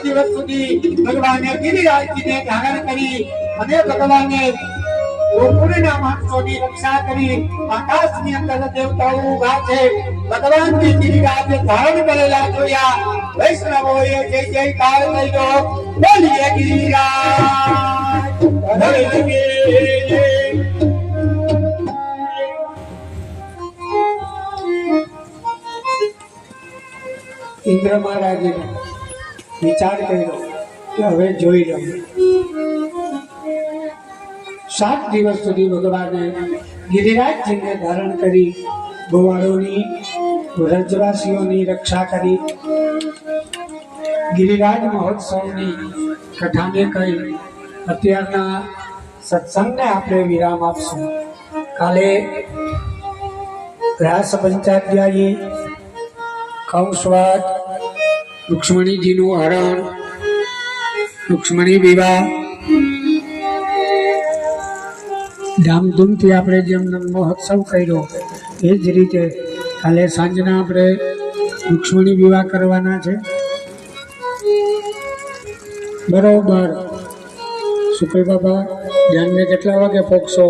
દિવસ સુધી ભગવાને ગિરિરાજજીને ધારણ કરી અને ભગવાને ગોકુળના માણસોની રક્ષા કરી આકાશની અંદર દેવતાઓ ઊભા છે ભગવાનને ગિરિરાજ ધારણ કરેલા જોયા વૈષ્ણવોએ જય જયકાર કર્યો બોલીએ ગિરિરાજ ઇન્દ્ર મહારાજે વિચાર કર્યો કે હવે જોઈ લઉં 7 દિવસ સુધી ભગવાને ગિરિરાજજીને ધારણ કરી ગોવાળોની વ્રજવાસીઓની રક્ષા કરી ગિરિરાજ મહોત્સવની કથાને કહી અત્યારના સત્સંગને આપણે વિરામ આપશું કાલે રાસ પંચાધ્યાયી કંસવધ રૂક્ષ્મણીજીનું હરણ રૂક્ષ્મણી વિવાહ ધામધૂમથી આપણે જેમ મહોત્સવ કર્યો એ જ રીતે કાલે સાંજના આપણે રૂક્ષ્મણી વિવાહ કરવાના છે બરોબર શુક્લ બાબા જાનને કેટલા વાગે પોકશો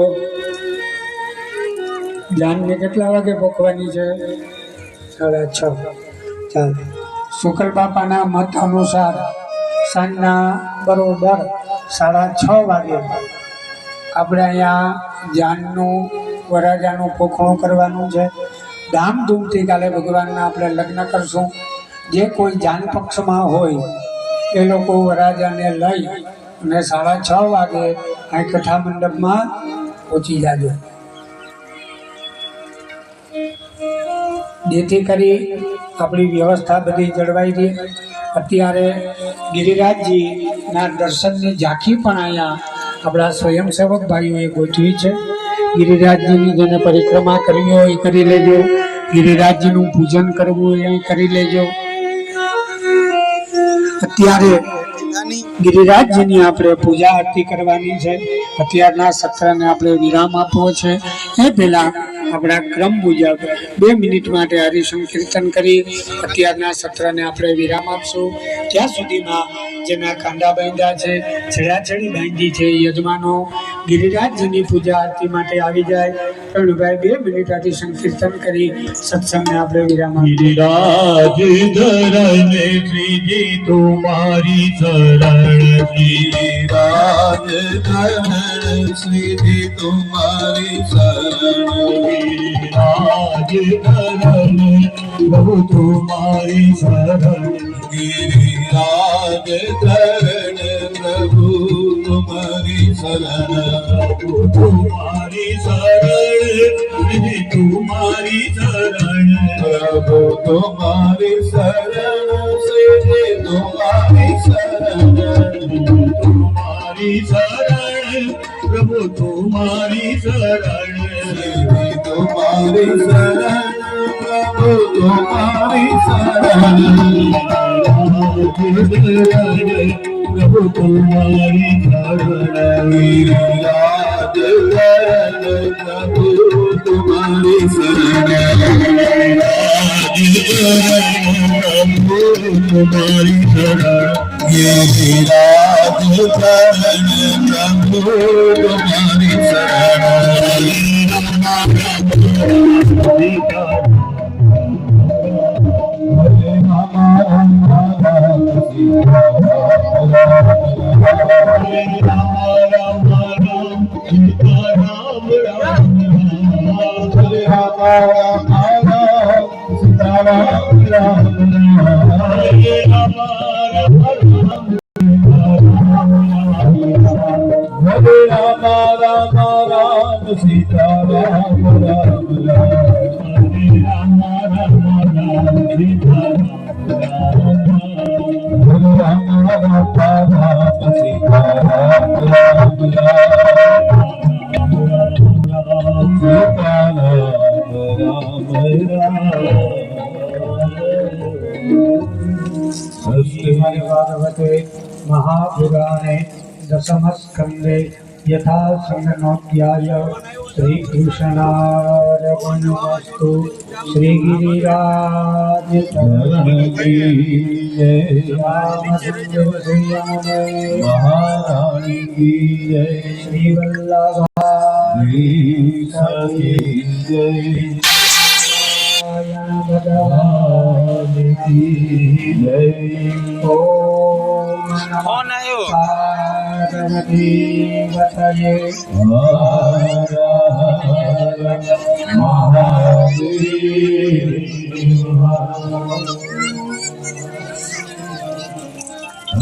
જાનને કેટલા વાગે પોકવાની છે 6:30 ચાલ શુક્લ બાપાના મત અનુસાર સાંજના બરોબર 6:30 વાગે આપણે અહીંયા જાનનું વરરાજાનું પોખણું કરવાનું છે ધામધૂમથી કાલે ભગવાનના આપણે લગ્ન કરશું જે કોઈ જાન પક્ષમાં હોય એ લોકો વરરાજાને લઈ અને 6:30 વાગે આ કથા મંડપમાં પહોંચી જાજો જેથી કરી આપણી વ્યવસ્થા બધી જળવાઈ રહી અત્યારે ગિરિરાજજીના દર્શનની ઝાંખી પણ અહીંયા આપણા સ્વયંસેવક ભાઈઓએ ગોઠવી છે ગિરિરાજજીની જેને પરિક્રમા કરવી હોય એ કરી લેજો ગિરિરાજજીનું પૂજન કરવું હોય એ કરી લેજો અત્યારે ગિરિરાજજીની આપણે પૂજા આરતી કરવાની છે અત્યારના સત્રને આપણે વિરામ આપવો છે એ પહેલાં આપણા ક્રમ મુજબ 2 મિનિટ માટે હરિસંકીર્તન કરી અત્યારના સત્રને આપણે વિરામ આપશું ત્યાં સુધીમાં જેના કાંડા બાંધ્યા છે છેડાછેડી બાંધી છે યજમાનો ગિરિરાજજીની પૂજા આરતી માટે આવી જાય પ્રણભાઈ 2 મિનિટ હરિસંકીર્તન કરી સત્સંગને આપણે વિરામ ગિરિરાજ ધરણ શ્રીજી તુમારી શરણ ગિરિરાજ ધરણ શ્રીજી તુમારી શરણ ગિરિરાજ ધરણ પ્રભુ તુમારી શરણ ગિરિરાજ ધરણ પ્રભુ તુમારી શરણ તુમારી શરણ તુમારી શરણ પ્રભુ તુમારી શરણ શ્રી તુમારી શરણ તુમારી શરણ પ્રભુ તુમારી શરણ શ્રી તુમારી શરણ પ્રભુ તુમારી શરણ પ્રભુ તુમારી શરણ ગિરિરાજ ધરણ પ્રભુ તુમારી શરણ પ્રભુ તુમારી શરણ ગિરિરાજ ધરણ પ્રભુ તુમારી महापुराणे दशमस्कन्धे यथा संगनोऽध्याय श्री कृष्णार्पणमस्तु श्री गिरिराज शरण की जय रामचंद्र श्री यमुने महारानी की जय श्री वल्लभ श्री सखी जय भगवान की जय ओम नमः पार्वती पतये हर हर महादेव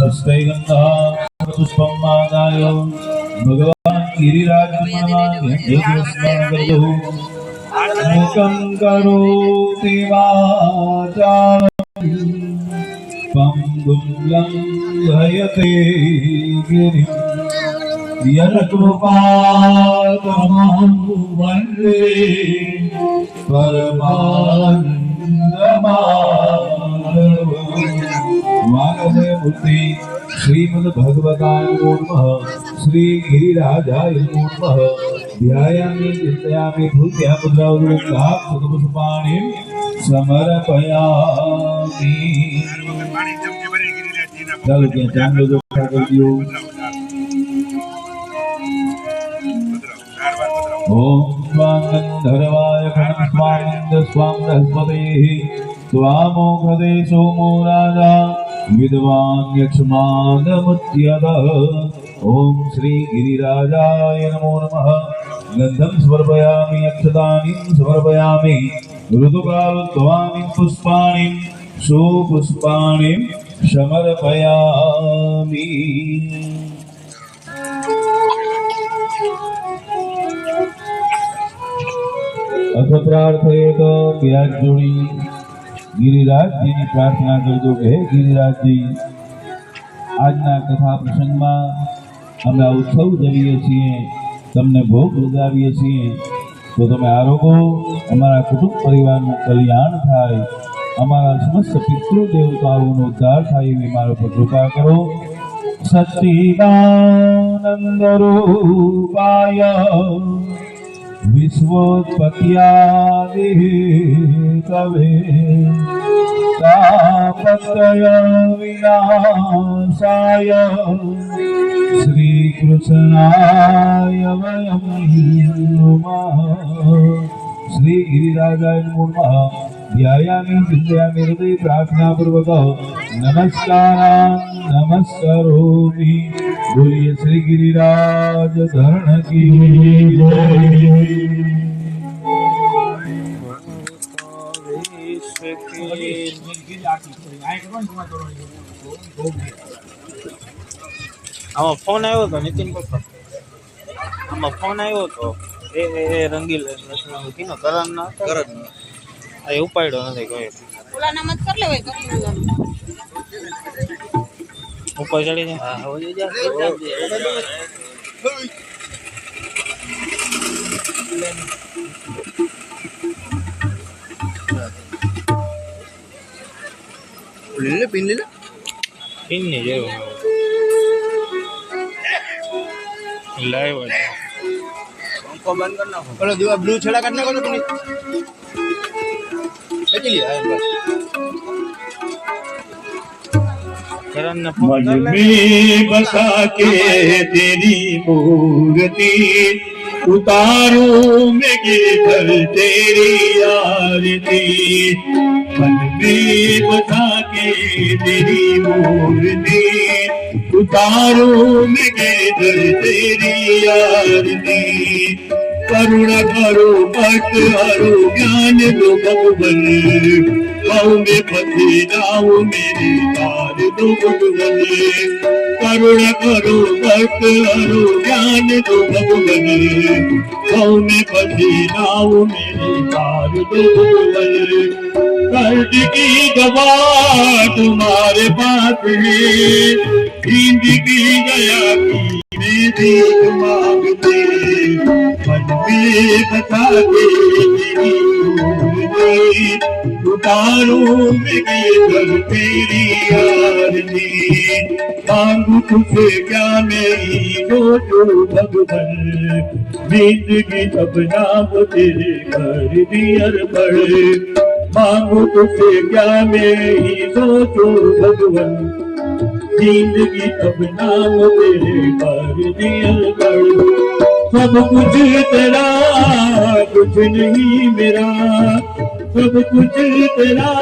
हस्ते गंगा पुष्पम मादाय भगवान गिरिराज स्मरण मुखं करोति वाचालं पंगुं लंघयते गिरिं यत्कृपातमहं वन्दे परमानन्दमाधवं वागदमूर्ति श्रीमद्भगवताय नमः श्री गिरिराजाय नमः ध्यायामि चिन्तयामि भूत्या मुद्रावृत्ताक्षतपुष्पाणिं समर्पयामि ચાલો ત્યાં ચાંદલો જોખા કરી દો ઓમ સ્વાં ગંધર્વાય ખણસ્વામિન્દ સ્વાં બૃહસ્પતિઃ સ્વામોખદે સોમો રાજા વિદ્વાન યક્ષ્માદમુચ્યતઃ ઓમ શ્રી गिरिराजाय नमो नमः गन्धं समर्पयामि अक्षतानि समर्पयामि ऋतुकालोद्भवानि पुष्पाणि सुपुष्पाणि समर्पयामि अथ प्रार्थयेत कि हाथ जोड़ी गिरिराजजीની પ્રાર્થના કરજો કે હે गिरिराजजी આજના કથા પ્રસંગમાં અમે આ ઉત્સવ ઉજવીએ છીએ તમને ભોગ લગાવીએ છીએ તો તમે આરોગો અમારા કુટુંબ પરિવારનું કલ્યાણ થાય અમારા સમસ્ત પિતૃ દેવતાઓનો ઉદ્ધાર થાય એવી મારા પર કૃપા કરો સચ્ચિદાનંદ રૂપાય વિશ્વોત્પત્યાદિ કવે तापत्रय विनाशाय श्रीकृष्णाय वयं नमः श्री गिरिराजाय नमः ध्यायामि चिन्तयामि हृदये प्रार्थनापूर्वक नमस्कारान् नमस्करोमि बोलिए श्री गिरिराज धरण की जय આમાં ફોન આવ્યો હતો નીતિન પપ્પા આમાં ફોન આવ્યો હતો એ રંગીલ કીનો કરણ ના કરણ આ ઉપાડ્યો નથી કોઈ ઓલા નમત કર લેવાય કર ઉપર ચડી જાય હા હવે જા पिन ले પિન ની જેવું લાઈવ पंखो बंद करना बोलो दीवा ब्लू छड़ा करने को तो चलिए आए बस करण ने फोन मन कर ले में बसा के तेरी मूर्ति उतारूं मैं गिरधर तेरी आरती मन में बसा के तेरी मूर्ति उतारूं मैं गिरधर तेरी आरती करुणा करो भक्त हरो ज्ञान दो भगवन पाँव में फंसे जाओ मेरे तार दो भगवन करुणा करो भक्त हरो ज्ञान दो भगवन पाँव में फंसे जाओ मेरे तार दो भगवन कर्ज की गवा तुम्हारे पास है जिंदगी गया की में भीख मांगते मन में बता के तेरी मूर्ति उतारूं मैं गिरधर तेरी आरती मांगू तुझसे क्या नहीं सोचो भगवन, जिंदगी अपना वो तेरे कर दियर पड़े। मांगू तुझसे क्या नहीं सोचो भगवन, जिंदगी अपना वो तेरे कर दियर पड़े। सब कुछ तेरा कुछ नहीं मेरा, सब कुछ तेरा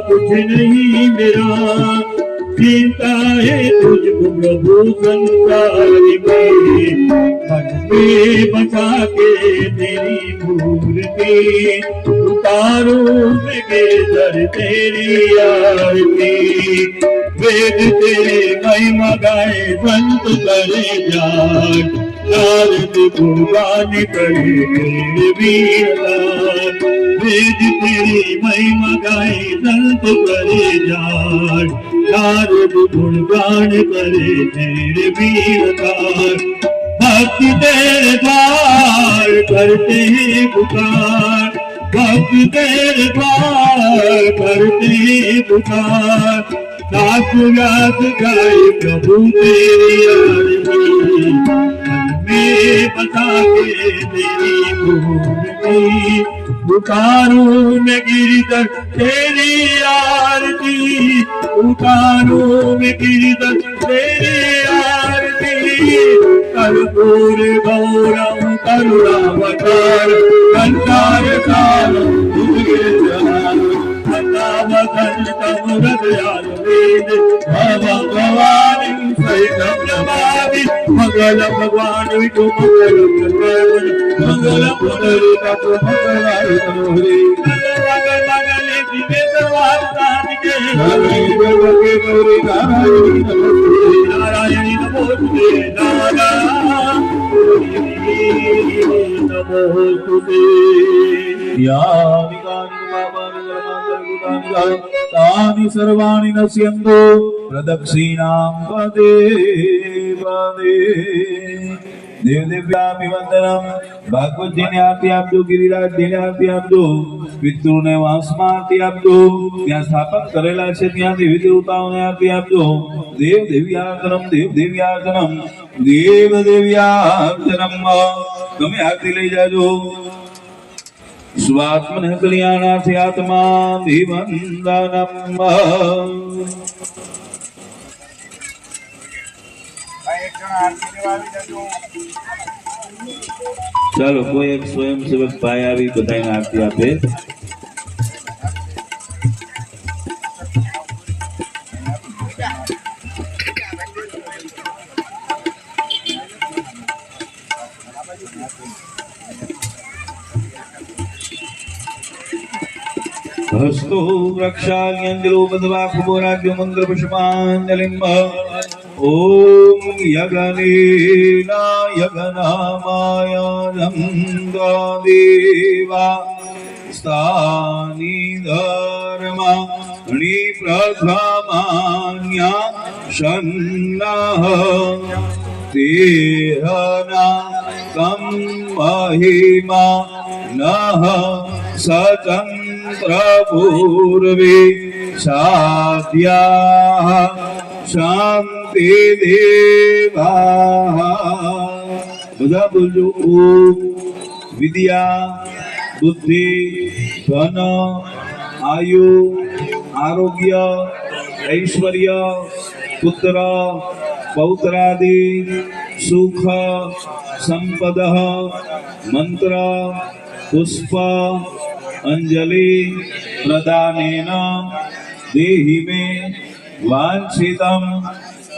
कुछ नहीं मेरा। चिंता है तुझको प्रभु संसार में, मन में बसा के तेरी मूर्ति, उतारूं मैं केसर तेरी आरती। वेद तेरे महिमा गाए संत करे जान, नारद गुणगान करे तेरे वीरदान। वेद तेरी महिमा गाए संत करे जान, नारद गुणगान करे तेरे वीरदान। भक्ति तेरे द्वार करते हैं पुकार, भक्ति तेरे द्वार करते हैं पुकार। नाच गात गाए प्रभु तेरी आरती, मन में बसा के तेरी मूर्ति, उतारूं मैं गिरधर तेरी आरती, उतारूं मैं गिरधर तेरी आरती। कर्पूर गौरम करुणावतार, संसार सारम तुझे जहान। भगवान सहित नमामि, मंगल भगवान विष्णु मंगल मंगल पुनरुत मंगलाय तनोहरि। मंगल मंगल दिव्य सर्वार्थानि के भगवते गौरी नारायणी नमोस्तुते, नारायणी नमोस्तुते। तानि सर्वाणि नश्यन्तु प्रदक्षिणां पदे पदे। देव दिव्याभिवंदनम। भागवत जी ने आरती आपजो, गिरिराज जी ने आरती आपजो, પિતૃ ને વાંસમાં આરતી આપજો, ત્યાં સ્થાપન કરેલા છે ત્યાં દેવી દેવતાઓને આરતી આપજો। દેવ દેવ્યાર્ચનમ, દેવ દેવ્યાર્ચનમ, દેવ દેવ્યાર્ચનમ। તમે આરતી લઈ જાજો। स्वात्मन कल्याणार्थे आत्मा विवंदनम। चलो कोई एक स्वयं सेवक भाई आवी बताई आरती आपे। हस्तो वृक्षान्यंजलो बद्वा कुबोराज्यो मंत्र पुष्पांजलिम। ओम यगनेना यगनामाय नंदा देवा स्थानी धर्मा णी प्रथमान्या शन्नः तेहना कम महिमा नः सचंद्र पूर्वे साध्या शांति देवा। બધા બોલજો। ઓમ વિદ્યા બુદ્ધિ ધન આયુ આરોગ્ય ऐश्वर्य पुत्र पौत्रादि सुख संपद मंत्र पुष्प अंजलि प्रदानेन देहि मे वांछितं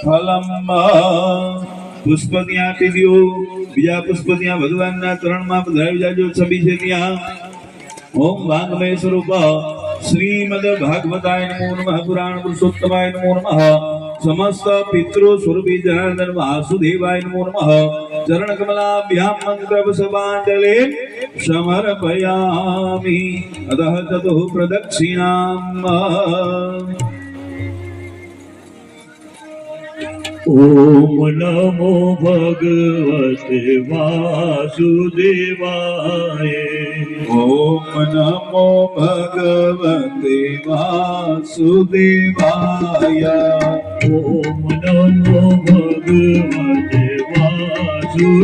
फलम। पुष्प ત્યાં આપી દો। બીજા પુષ્પ ત્યાં ભગવાનના ચરણમાં પધરાવી જાજો। છબી છે ત્યાં। ओम वाङ्मय स्वरूप श्रीमद् भागवताय नमो नमः। पुराण पुरुषोत्तमाय नमो नमः। समस्त पितृ स्वरूपी जनार्दन वासुदेवाय नमो नमः। चरण कमलाभ्यां मंत्र पुष्पांजलि समर्पयामि। अतः ततो प्रदक्षिणाम्। ओम नमो भगवते वासुदेवाय। ओम नमो भगवते वासुदेवाय। નમો ભગવતે વાસુદેવાય.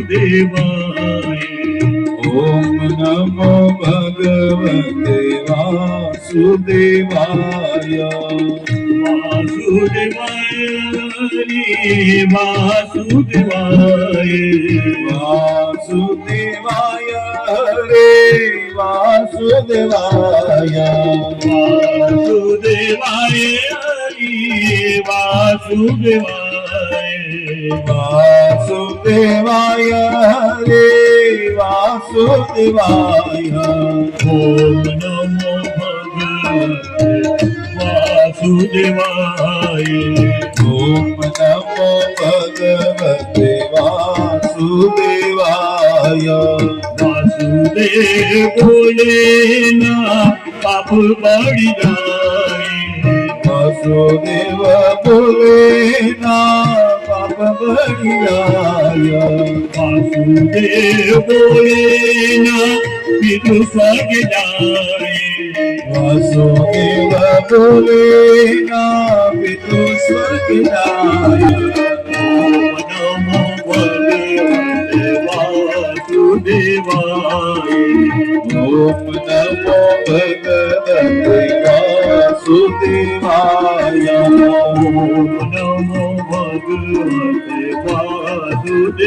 ઓમ નમો ભગવતે વાસુદેવાય. વાસુદેવાય હરે વાસુદેવાય. વાસુદેવાય હરે વાસુદેવાય. વાસુદેવાય હરે વાસુદેવાય. વાસુદેવાય હરે વાસુદેવાય. ઓમ નમો ભગવતે વાસુદેવાય. ઓમ નમો ભગવતે વાસુદેવાય. વાસુદેવ બોલે ના પાપ બળી જાય. વાસુદેવ બોલે ના પાપ બળી જાય. વાસુદેવ બોલે ના પિતૃ સ્વર્ગ જાય. વાસુદેવ બોલે ના પિતૃ સ્વર્ગ જાય. ઓમ નમો ભગવતે વાસુદેવાય. ઓમ નમો ભગવતે વાસુદેવાય. ઓમ નમો ભગવતે વાસુદેવાય.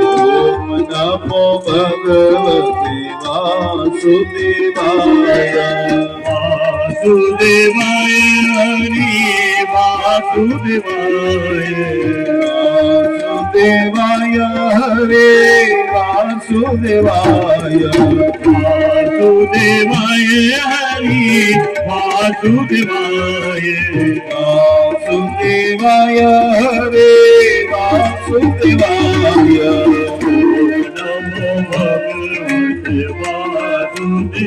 ઓમ નમો ભગવતે વાસુદેવાય. વાસુદેવાય હરે વાસુદેવાય. વાસુદેવાય હરે વાસુદેવાય. વાસુદેવાય હરે વાસુદેવાય. વાસુદેવાય હરે વાસુદેવાય. નમો ભગવતે વાસુદેવાય.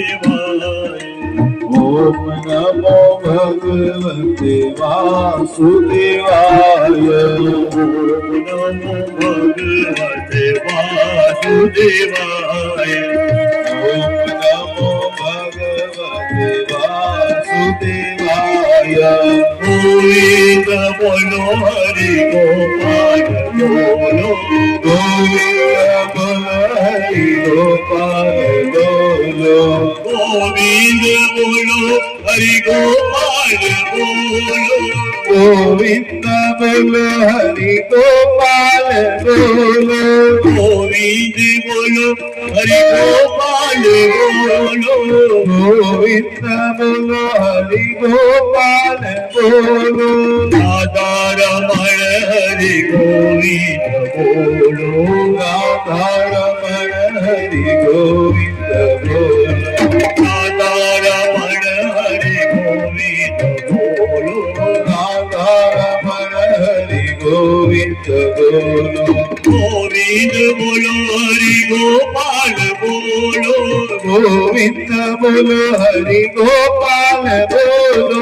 ઓમ નમો ભગવતે વાસુદેવાય. ઓમ નમો ભગવતે વાસુદેવાય. ઓમ નમો ભગવતે વાસુદેવાય. ગોવિંદ બોલો હરિ ગોપાલ બોલો. ગોવિંદ બોલો હરિ ગોપાલ બોલો. ગોવિંદ બોલો હરિ ગોપાલ બોલો. ગોવિંદ બોલો હરિ ગોપાલ બોલો. ગોવિંદ બોલો હરિ ગોપાલ બોલો. ગોવિંદ બોલો હરિ ગોપાલ બોલો. રાધા રમણ હરિ ગોવિંદ બોલો. રાધા રમણ હરિ ગોવિંદ બોલો. રાધા રમણ હરિ ગોવિંદ બોલો. રાધા રમણ હરિ ગોવિંદ બોલો. ગોવિંદ બોલો હરિ ગોપાલ બોલો. ગોવિંદ બોલો હરિ ગોપાલ બોલો.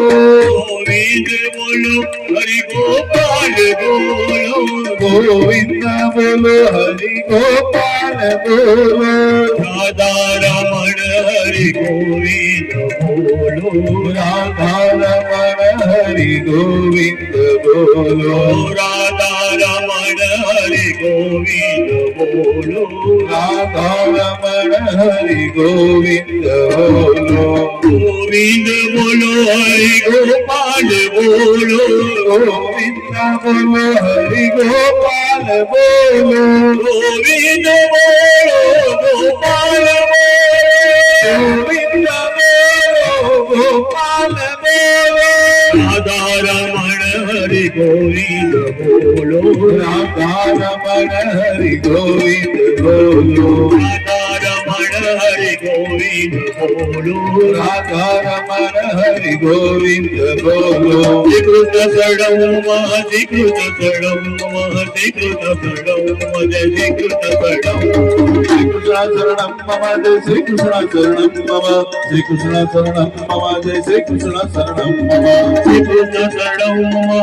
ગોવિંદ બોલો હરિ ગોપાલ બોલો. ગોવિંદ બોલો હરિ ગોપાલ બોલો. રાધા રમણ હરિ ગોવિંદ બોલો. રાધા રમણ હરિ ગોવિંદ બોલો. રાધા રમણ હરિ ગોવિંદ બોલો. રાધા રમણ હરિ ગોવિંદ બોલો. ગોવિંદ બોલો હરિ ગોપાલ બોલો. ગોવિંદ બોલો હરિ ગોપાલ બોલો. ગોવિંદ બોલો ગોપાલ બોલો. ગોવિંદ બોલો ગોપાલ બોલો. રાધા રમણ હરિ ગોવિંદ બોલો. રાધા રમણ હરિ ગોવિંદ બોલો. રાધા રમણ હરિ ગોવિંદ બોલો. રાધા રમણ હરિ ગોવિંદ બોલો. શ્રી કૃષ્ણ શરણમ શ્રી કૃષ્ણ શરણમ શ્રી કૃષ્ણ શરણમ જય શ્રી કૃષ્ણ શરણમ. શ્રી કૃષ્ણ શરણમ મમ જય શ્રી કૃષ્ણ શરણમ મમ. શ્રી કૃષ્ણ શરણમ મમ જય શ્રી કૃષ્ણ શરણમ મમ. શ્રી કૃષ્ણ શરણમ મમ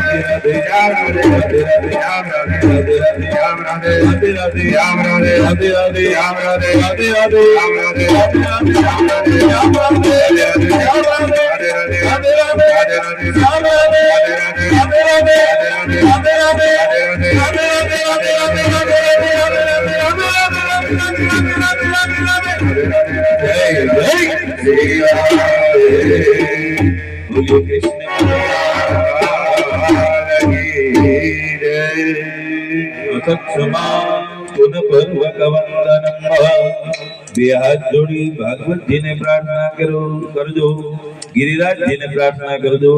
બે હાથ જોડી ભાગવતજીને પ્રાર્થના કરજો, ગિરિરાજજીને પ્રાર્થના કરજો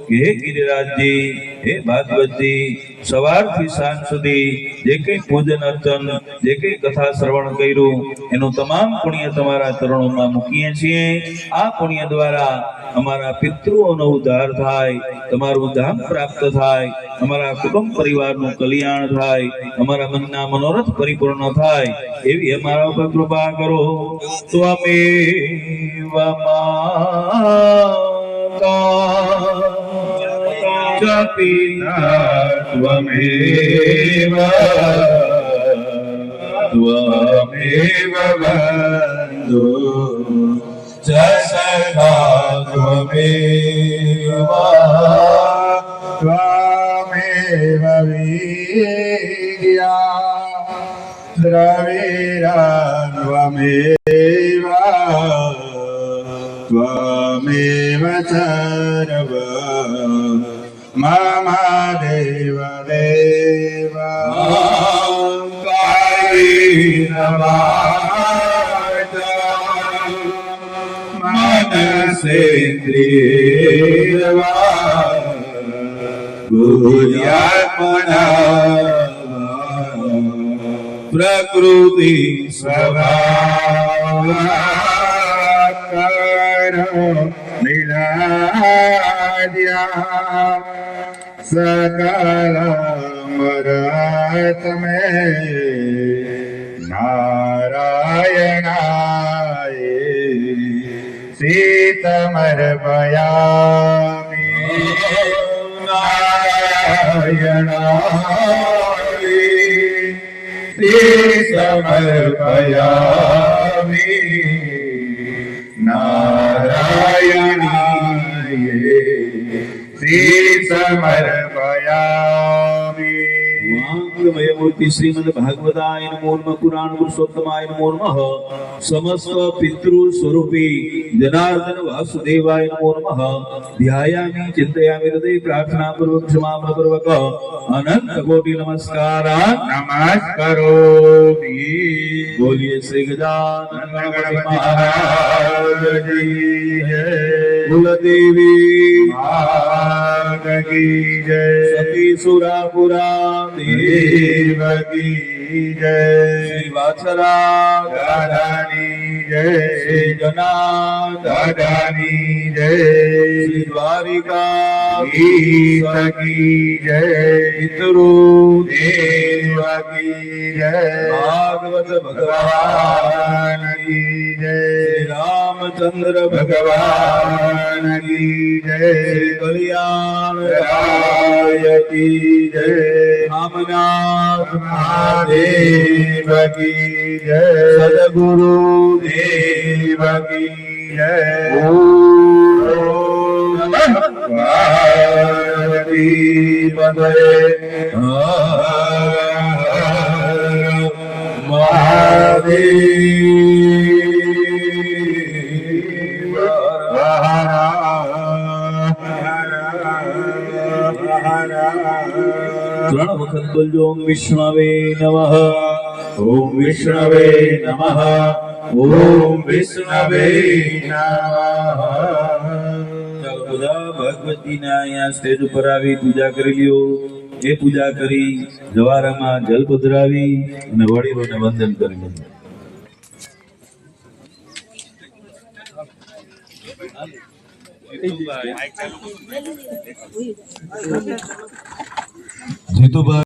કે હે ગિરિરાજજી, હે ભાગવતજી, સવારથી સાંજ સુધી જે કઈ પૂજન અર્ચન, જે કઈ કથા શ્રવણ કર્યું એનું તમામ પુણ્ય તમારા ચરણોમાં મૂકીએ છીએ. આ પુણ્ય દ્વારા અમારા પિતૃઓનો ઉદ્ધાર થાય, તમારું ધામ પ્રાપ્ત થાય, અમારા કુટુંબ પરિવારનું કલ્યાણ થાય, અમારા મનના મનોરથ પરિપૂર્ણ થાય એવી અમારા ઉપર કૃપા કરો. ત્વમેવ માતા પિતા ત્વમેવ બંધુ ચ સખા ત્વમેવ वीर्या द्रविरा त्वमेव सर्व मम देव देव कायेन वाचा मनसेन्द्रियेण वा बुद्ध्यात्मना प्रकृति स्वभावकरो लीलाद्या सकलमरतमे नारायणाय सीतमर्पयामि नारायणाय समर्पयामि नारायणाय समर्पयामि दिव्यमय मूर्ति श्रीमद् भागवताय नमो नमः पुराण पुरुषोत्तमाय नमो नमः समस्त पितृ स्वरूपी जनार्दन वासुदेवाय नमो नमः ध्यायामि चिंतयामि हृदय प्रार्थना पूर्वक क्षमा पूर्वक अनंत कोटि नमस्कार नमस्कारोमि। बोलिए श्री गजानन गणपति महाराज की जय। कुलदेवी माता की जय। सती सुरापुरा देव की जय। श्री वात्सला दादानी जय। श्री जनार्दनी जय। श्री द्वारिका की जय। पितृ देव की जय। भागवत भगवान की जय। श्री रामचंद्र भगवान की जय। श्री कल्याण राय की जय। रामनाथ महादेव की जय। सदगुरु देव की जय। ओम नमः पार्वती पतये ત્રણ વખત બોલજો ઓમ વિષ્ણવે નમઃ ઓમ વિષ્ણવે નમઃ ઓમ વિષ્ણવે નમઃ। ચાલો બધા ભગવતીના અહીંયા સ્ટેજ ઉપર આવી પૂજા કરી લ્યો। એ પૂજા કરી જવારામાં જલ પધરાવી અને વડીલોને વંદન કરી લો। જીતુભાઈ